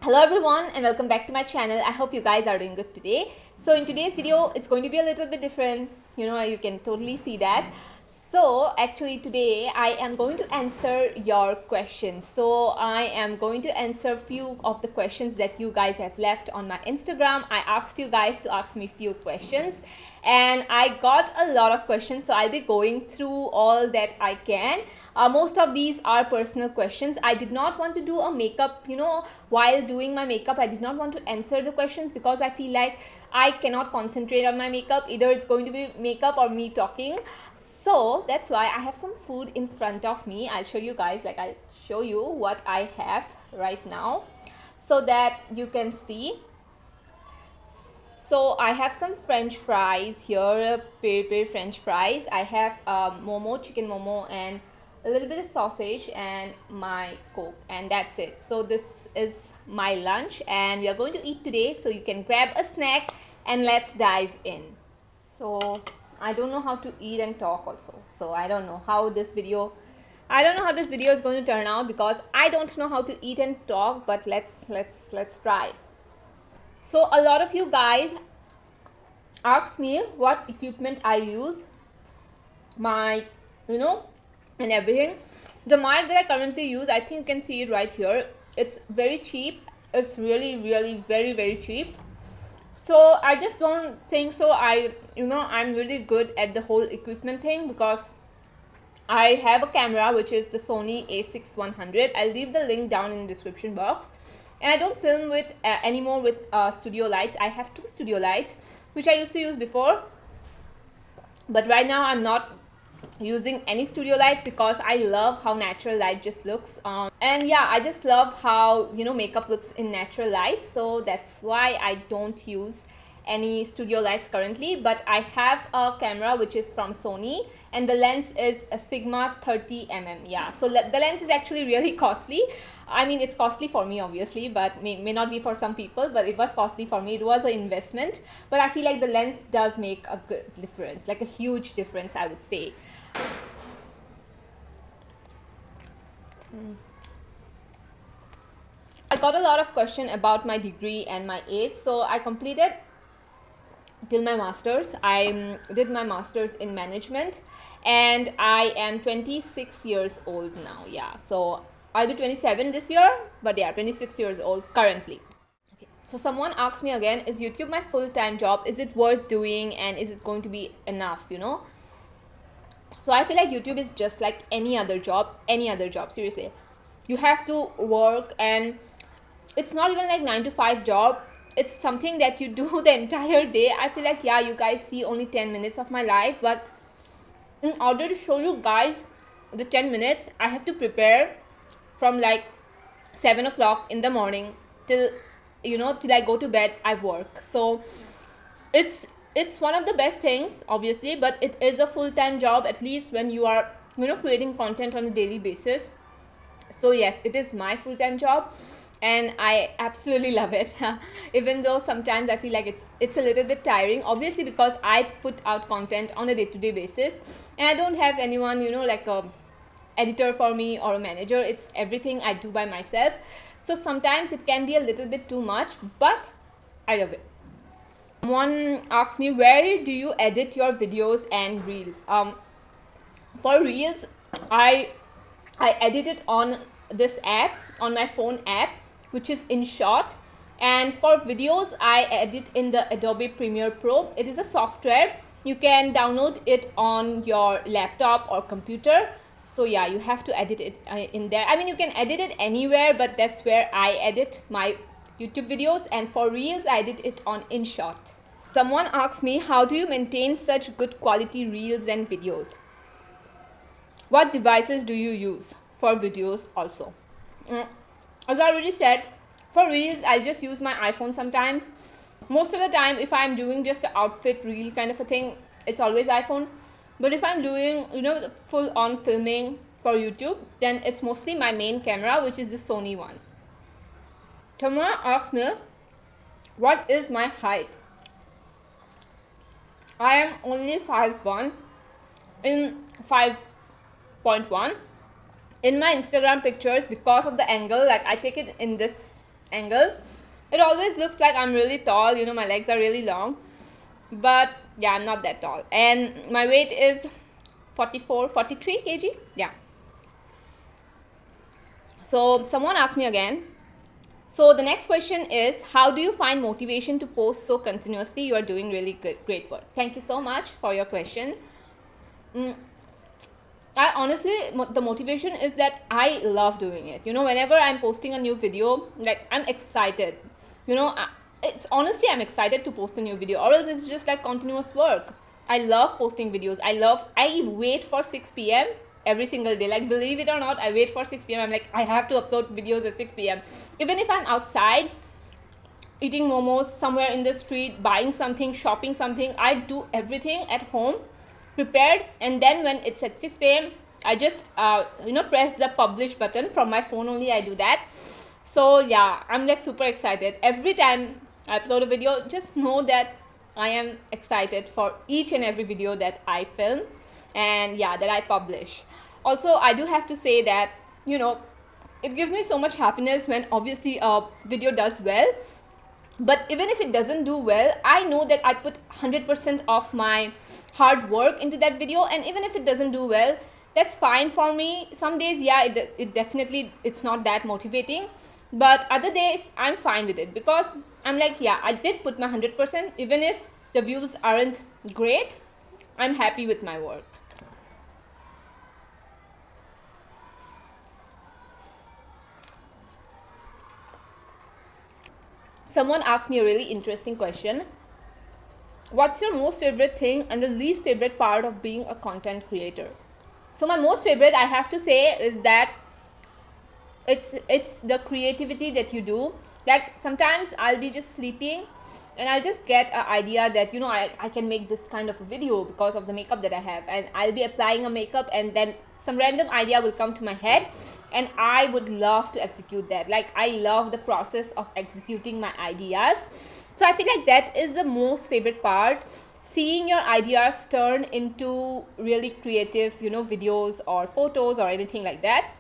Hello everyone and welcome back to my channel. I hope you guys are doing good today. So in today's video, it's going to be a little bit different. You can totally see that. So actually today I am going to answer your questions. So I am going to answer few of the questions that you guys have left on my Instagram. I asked you guys to ask me few questions and I got a lot of questions, so I'll be going through all that I can. Most of these are personal questions. I did not want to do a makeup, while doing my makeup I did not want to answer the questions because I feel like I cannot concentrate on my makeup. Either it's going to be makeup or me talking. So that's why I have some food in front of me. I'll show you guys, I'll show you what I have right now so that you can see. So I have some French fries here, peri French fries. I have momo, chicken momo, and a little bit of sausage and my Coke, and that's it. So this is my lunch and we are going to eat today. So you can grab a snack and let's dive in. So I don't know how to eat and talk also. So I don't know how this video is going to turn out because I don't know how to eat and talk, but let's try. So a lot of you guys ask me what equipment I use, my and everything. The mic that I currently use, I think you can see it right here. It's very cheap. It's really very cheap. So I just don't think so I'm really good at the whole equipment thing because I have a camera which is the Sony a6100. I'll leave the link down in the description box. And I don't film with anymore with studio lights. I have 2 studio lights which I used to use before, but right now I'm not using any studio lights because I love how natural light just looks, and yeah, I just love how makeup looks in natural light. So that's why I don't use any studio lights currently. But I have a camera which is from Sony and the lens is a Sigma 30mm. Yeah, so the lens is actually really costly. I mean, it's costly for me obviously, but may not be for some people, but it was costly for me. It was an investment, but I feel like the lens does make a good difference, like a huge difference, I would say. I got a lot of questions about my degree and my age. So I completed till my master's. I did my master's in management and I am 26 years old now. Yeah, so I'll be 27 this year, but yeah, 26 years old currently. Okay, so someone asked me again, is YouTube my full-time job? Is it worth doing and is it going to be enough, So I feel like YouTube is just like any other job, seriously. You have to work and it's not even like 9 to 5 job. It's something that you do the entire day. I feel like, yeah, you guys see only 10 minutes of my life, but in order to show you guys the 10 minutes, I have to prepare from like 7 o'clock in the morning till I go to bed. I work. So it's one of the best things obviously, but it is a full-time job, at least when you are creating content on a daily basis. So yes, it is my full-time job and I absolutely love it. Even though sometimes I feel like it's a little bit tiring, obviously, because I put out content on a day-to-day basis and I don't have anyone like a editor for me or a manager. It's everything I do by myself. So sometimes it can be a little bit too much, but I love it. Someone asked me, where do you edit your videos and reels? For reels, I edit it on this app, on my phone app, which is InShot. And for videos, I edit in the Adobe Premiere Pro. It is a software. You can download it on your laptop or computer. So yeah, you have to edit it in there. I mean, you can edit it anywhere, but that's where I edit my YouTube videos. And for reels, I edit it on InShot. Someone asked me, how do you maintain such good quality reels and videos? What devices do you use for videos also? As I already said, for reels, I just use my iPhone sometimes. Most of the time, if I'm doing just an outfit reel kind of a thing, it's always iPhone. But if I'm doing, full-on filming for YouTube, then it's mostly my main camera, which is the Sony one. Someone asked me, what is my height? I am only 5'1", in 5.1. In my Instagram pictures, because of the angle, like I take it in this angle. It always looks like I'm really tall, you know, my legs are really long, but yeah, I'm not that tall, and my weight is 43 kg. Yeah. So someone asked me again. So the next question is, how do you find motivation to post so continuously? You are doing really good, great work. Thank you so much for your question. I honestly, the motivation is that I love doing it. You know, whenever I'm posting a new video, like, I'm excited. You know, it's honestly, I'm excited to post a new video, or else it's just like continuous work. I love posting videos. I wait for 6 p.m. every single day. Like, believe it or not, I wait for 6 p.m. I'm like, I have to upload videos at 6 p.m. Even if I'm outside eating momos somewhere in the street, buying something, shopping something, I do everything at home prepared, and then when it's at 6 p.m. I just press the publish button from my phone only. I do that. So yeah, I'm like super excited every time I upload a video. Just know that I am excited for each and every video that I film, and yeah, that I publish. Also, I do have to say that, you know, it gives me so much happiness when obviously a video does well. But even if it doesn't do well, I know that I put 100% of my hard work into that video, and even if it doesn't do well, that's fine for me. Some days, yeah, it definitely, it's not that motivating, but other days I'm fine with it, because I'm like, yeah, I did put my 100%. Even if the views aren't great, I'm happy with my work. Someone asked me a really interesting question. What's your most favorite thing and the least favorite part of being a content creator? So my most favorite, I have to say, is that it's the creativity that you do. Like, sometimes I'll be just sleeping and I'll just get an idea that, you know, I can make this kind of a video because of the makeup that I have, and I'll be applying a makeup, and then some random idea will come to my head, and I would love to execute that. Like, I love the process of executing my ideas. So I feel like that is the most favorite part, seeing your ideas turn into really creative, you know, videos or photos or anything like that.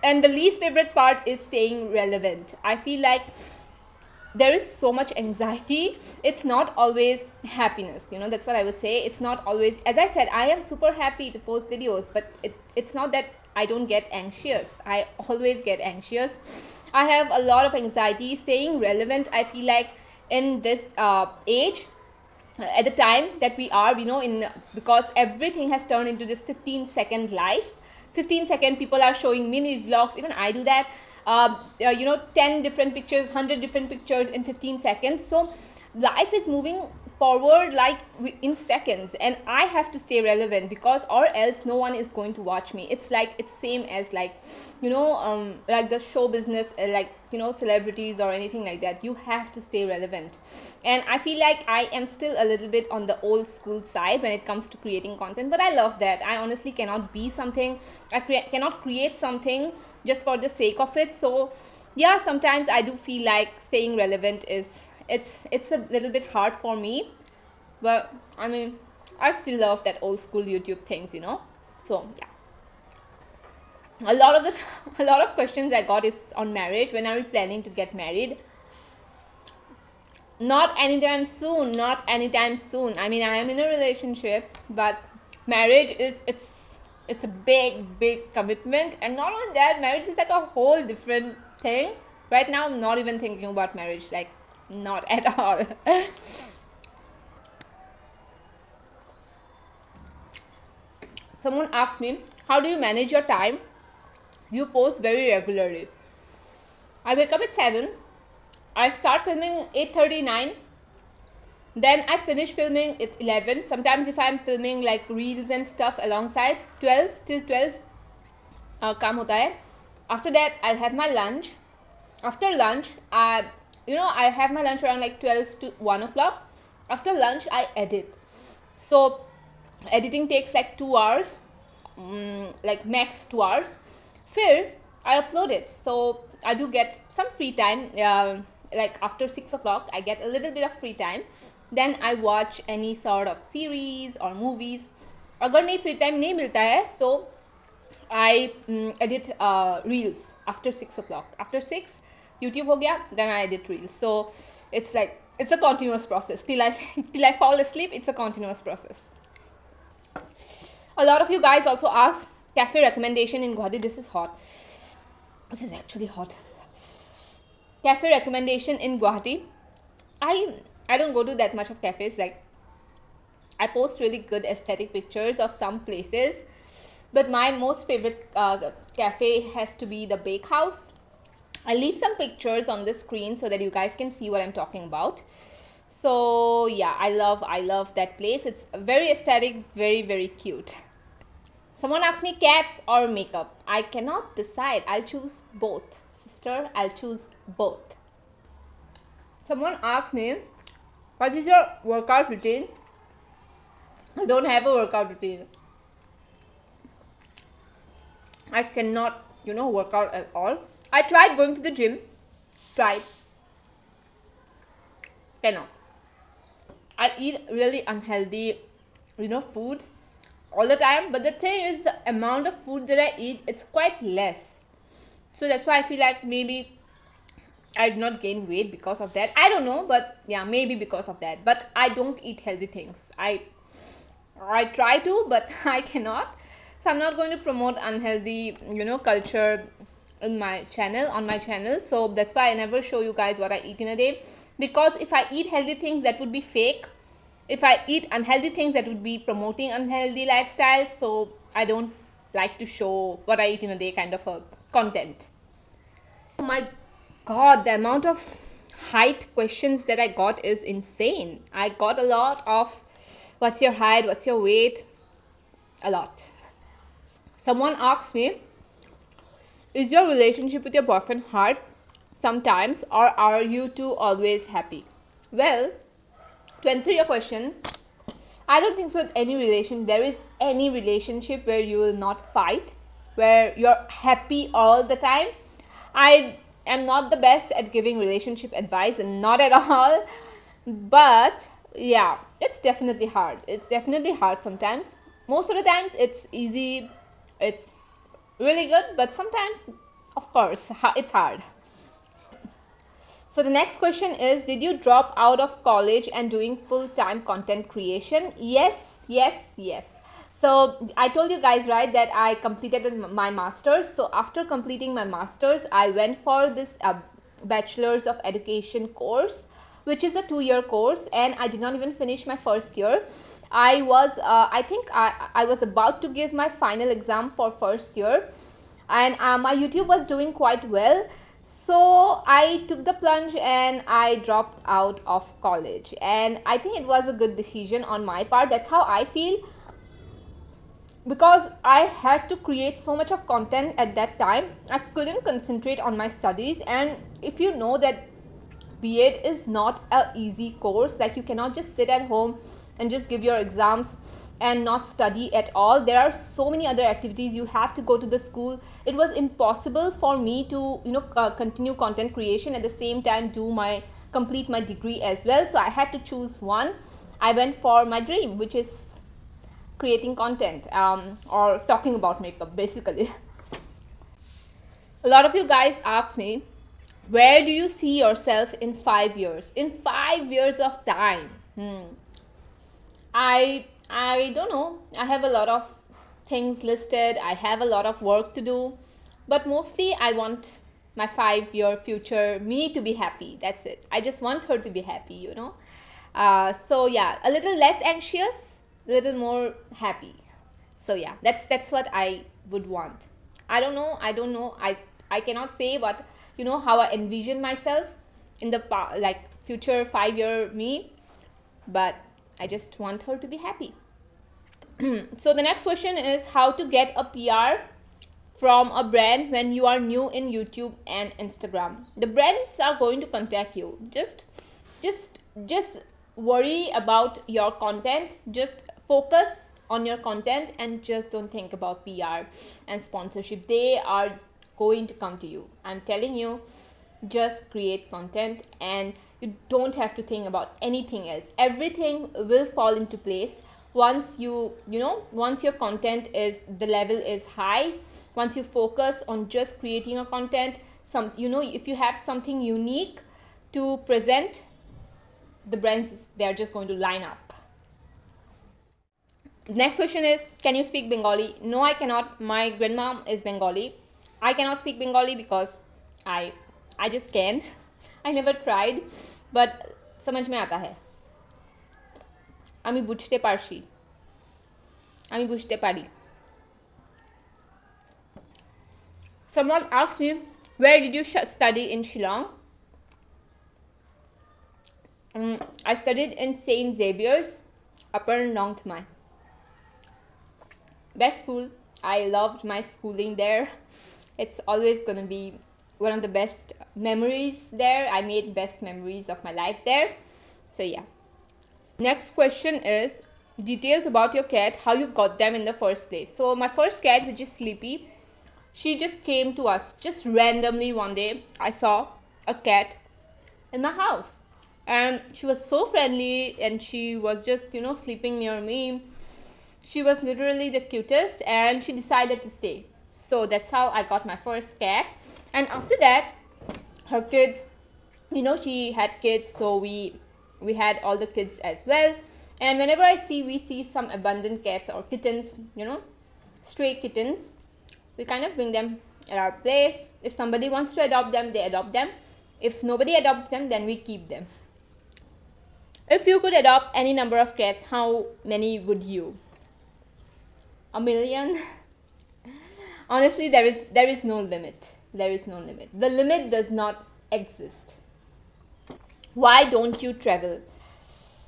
And the least favorite part is staying relevant. I feel like there is so much anxiety. It's not always happiness, you know, that's what I would say. It's not always, as I said, I am super happy to post videos, but it's not that I don't get anxious. I always get anxious. I have a lot of anxiety. Staying relevant, I feel like, in this age, at the time that we are, you know, because everything has turned into this 15-second life. 15-second, people are showing mini vlogs. Even I do that. 10 different pictures, 100 different pictures in 15 seconds. So life is moving forward like in seconds, and I have to stay relevant, because or else no one is going to watch me. It's like, it's same as like, you know, like the show business, like, you know, celebrities or anything like that. You have to stay relevant, and I feel like I am still a little bit on the old school side when it comes to creating content, but I love that. I honestly cannot be something, cannot create something just for the sake of it. So yeah, sometimes I do feel like staying relevant is, it's a little bit hard for me, but I mean, I still love that old school YouTube things, you know. So yeah, a lot of questions I got is on marriage. When are you planning to get married? Not anytime soon. Not anytime soon. I mean, I am in a relationship, but marriage is, it's a big commitment, and not only that, marriage is like a whole different thing. Right now, I'm not even thinking about marriage, like, not at all. Someone asked me, how do you manage your time? You post very regularly. I wake up at 7. I start filming 8:39. Then I finish filming at 11. Sometimes if I'm filming like reels and stuff alongside, 12 till 12 काम होता है. After that, I'll have my lunch. After lunch, I have my lunch around like 12 to 1 o'clock. After lunch, I edit. So editing takes like 2 hours, like max 2 hours. फिर I upload it. So I do get some free time. Like after 6 o'clock, I get a little bit of free time. Then I watch any sort of series or movies. अगर नहीं free time नहीं मिलता है तो I edit reels after 6 o'clock. After 6, YouTube ho gaya, then I edit reels. So it's like, it's a continuous process till I fall asleep. It's a continuous process. A lot of you guys also ask cafe recommendation in Guwahati. This is hot. This is actually hot. Cafe recommendation in Guwahati. I don't go to that much of cafes. Like, I post really good aesthetic pictures of some places, but my most favorite cafe has to be the Bake House. I'll leave some pictures on the screen so that you guys can see what I'm talking about. So yeah, I love that place. It's very aesthetic, very, very cute. Someone asked me cats or makeup. I cannot decide. I'll choose both. Sister, I'll choose both. Someone asked me, what is your workout routine? I don't have a workout routine. I cannot, work out at all. I tried going to the gym. Tried. Cannot. I eat really unhealthy, food all the time. But the thing is, the amount of food that I eat, it's quite less. So that's why I feel like maybe I did not gain weight because of that. I don't know, but yeah, maybe because of that. But I don't eat healthy things. I try to, but I cannot. So I'm not going to promote unhealthy, culture in my channel, on my channel. So that's why I never show you guys what I eat in a day. Because if I eat healthy things, that would be fake. If I eat unhealthy things, that would be promoting unhealthy lifestyles. So I don't like to show what I eat in a day kind of a content. Oh my god, the amount of height questions that I got is insane. I got a lot of what's your height, what's your weight, a lot. Someone asked me, is your relationship with your boyfriend hard sometimes, or are you two always happy? Well, to answer your question, I don't think so with any relation. There is any relationship where you will not fight, where you're happy all the time. I am not the best at giving relationship advice, and not at all. But yeah, it's definitely hard. It's definitely hard sometimes. Most of the times it's easy. It's really good, but sometimes, of course, it's hard. So the next question is, did you drop out of college and doing full-time content creation? Yes. So I told you guys, right, that I completed my master's. So after completing my master's, I went for this bachelor's of education course, which is a 2-year course, and I did not even finish my first year. I was I was about to give my final exam for first year, and my YouTube was doing quite well. So I took the plunge and I dropped out of college, and I think it was a good decision on my part. That's how I feel, because I had to create so much of content at that time. I couldn't concentrate on my studies, and if you know that B.Ed is not an easy course, like you cannot just sit at home and just give your exams and not study at all. There are so many other activities. You have to go to the school. It was impossible for me to continue content creation at the same time complete my degree as well. So I had to choose one. I went for my dream, which is creating content or talking about makeup, basically. A lot of you guys ask me, where do you see yourself in 5 years? In 5 years of time? I don't know. I have a lot of things listed. I have a lot of work to do. But mostly I want my 5-year future me to be happy. That's it. I just want her to be happy, So yeah, a little less anxious, a little more happy. So yeah, that's what I would want. I don't know. I cannot say what, how I envision myself in the future 5-year me, but I just want her to be happy. So the next question is, how to get a PR from a brand when you are new in YouTube and Instagram. The brands are going to contact you. Just worry about your content. Just focus on your content and just don't think about PR and sponsorship. They are going to come to you. I'm telling you, just create content and you don't have to think about anything else. Everything will fall into place once once your content is, the level is high. Once you focus on just creating a content, some, if you have something unique to present, the brands, they're just going to line up. Next question is, can you speak Bengali? No, I cannot. My grandma is Bengali. I cannot speak Bengali because I just can't. I never tried, but समझ में आता है. আমি বুঝতে পারছি. আমি বুঝতে পারি. Someone asked me, where did you study in Shillong? I studied in St. Xavier's, Upper Nongthmai. Best school. I loved my schooling there. It's always gonna be one of the best memories there. I made best memories of my life there. So yeah. Next question is, details about your cat, how you got them in the first place. So my first cat, which is Sleepy, she just came to us just randomly one day. I saw a cat in my house and she was so friendly and she was just, sleeping near me. She was literally the cutest and she decided to stay. So that's how I got my first cat. And after that, her kids, she had kids, so we had all the kids as well. And whenever we see some abandoned cats or kittens, stray kittens, we kind of bring them at our place. If somebody wants to adopt them, they adopt them. If nobody adopts them, then we keep them. If you could adopt any number of cats, how many would you? 1 million? Honestly, there is no limit. There is no limit. The limit does not exist. Why don't you travel?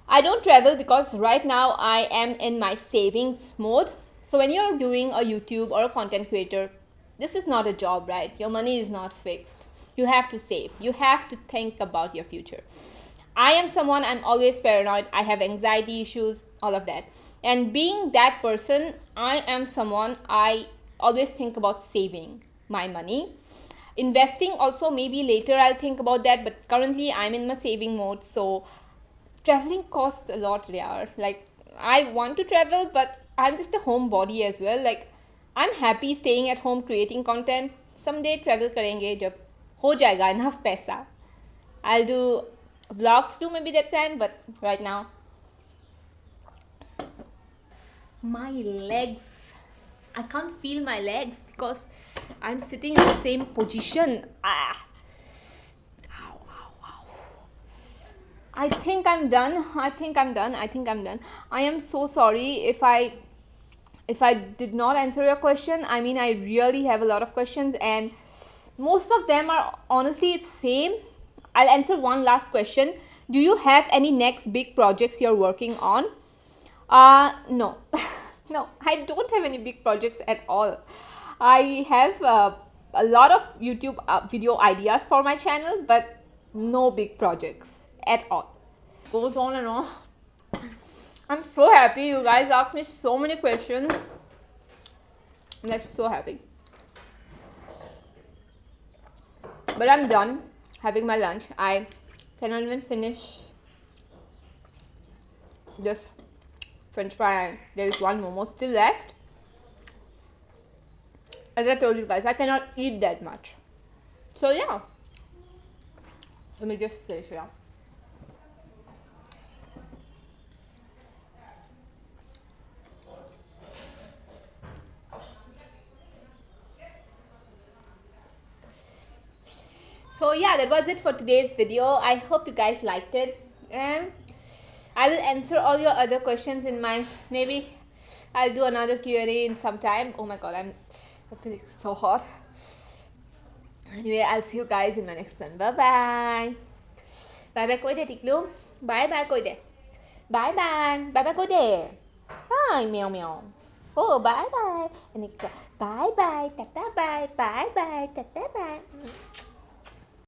I don't travel because right now I am in my savings mode. So when you're doing a YouTube or a content creator, this is not a job, right? Your money is not fixed. You have to save. You have to think about your future. I am someone, I'm always paranoid. I have anxiety issues, all of that. And being that person, I am someone, I always think about saving my money. Investing also, maybe later I'll think about that, but currently I'm in my saving mode. So traveling costs a lot, yeah. Like, I want to travel, but I'm just a homebody as well. Like, I'm happy staying at home creating content. Someday travel karenge jab ho jayega enough paisa. I'll do vlogs too maybe that time, but right now. My legs. I can't feel my legs because I'm sitting in the same position. Ow, ow, ow. I think I'm done. I am so sorry if I did not answer your question. I mean, I really have a lot of questions and most of them are honestly it's same. I'll answer one last question. Do you have any next big projects you're working on? No. No, I don't have any big projects at all. I have a lot of YouTube video ideas for my channel, but no big projects at all. Goes on and on. I'm so happy. You guys asked me so many questions. I'm like so happy. But I'm done having my lunch. I cannot even finish this French fry. There is one momo still left. As I told you guys, I cannot eat that much. So yeah. Let me just finish it up. So yeah, that was it for today's video. I hope you guys liked it. And I will answer all your other questions in my, maybe I'll do another Q&A in some time. Oh my god, I'm feeling so hot. Anyway, I'll see you guys in my next one. Bye bye. Bye bye koi de tiklu. Bye bye koi de. Bye bye. Bye bye koi de. Hi meow meow. Oh bye bye. And bye bye. Ta ta bye. Bye bye. Ta ta bye.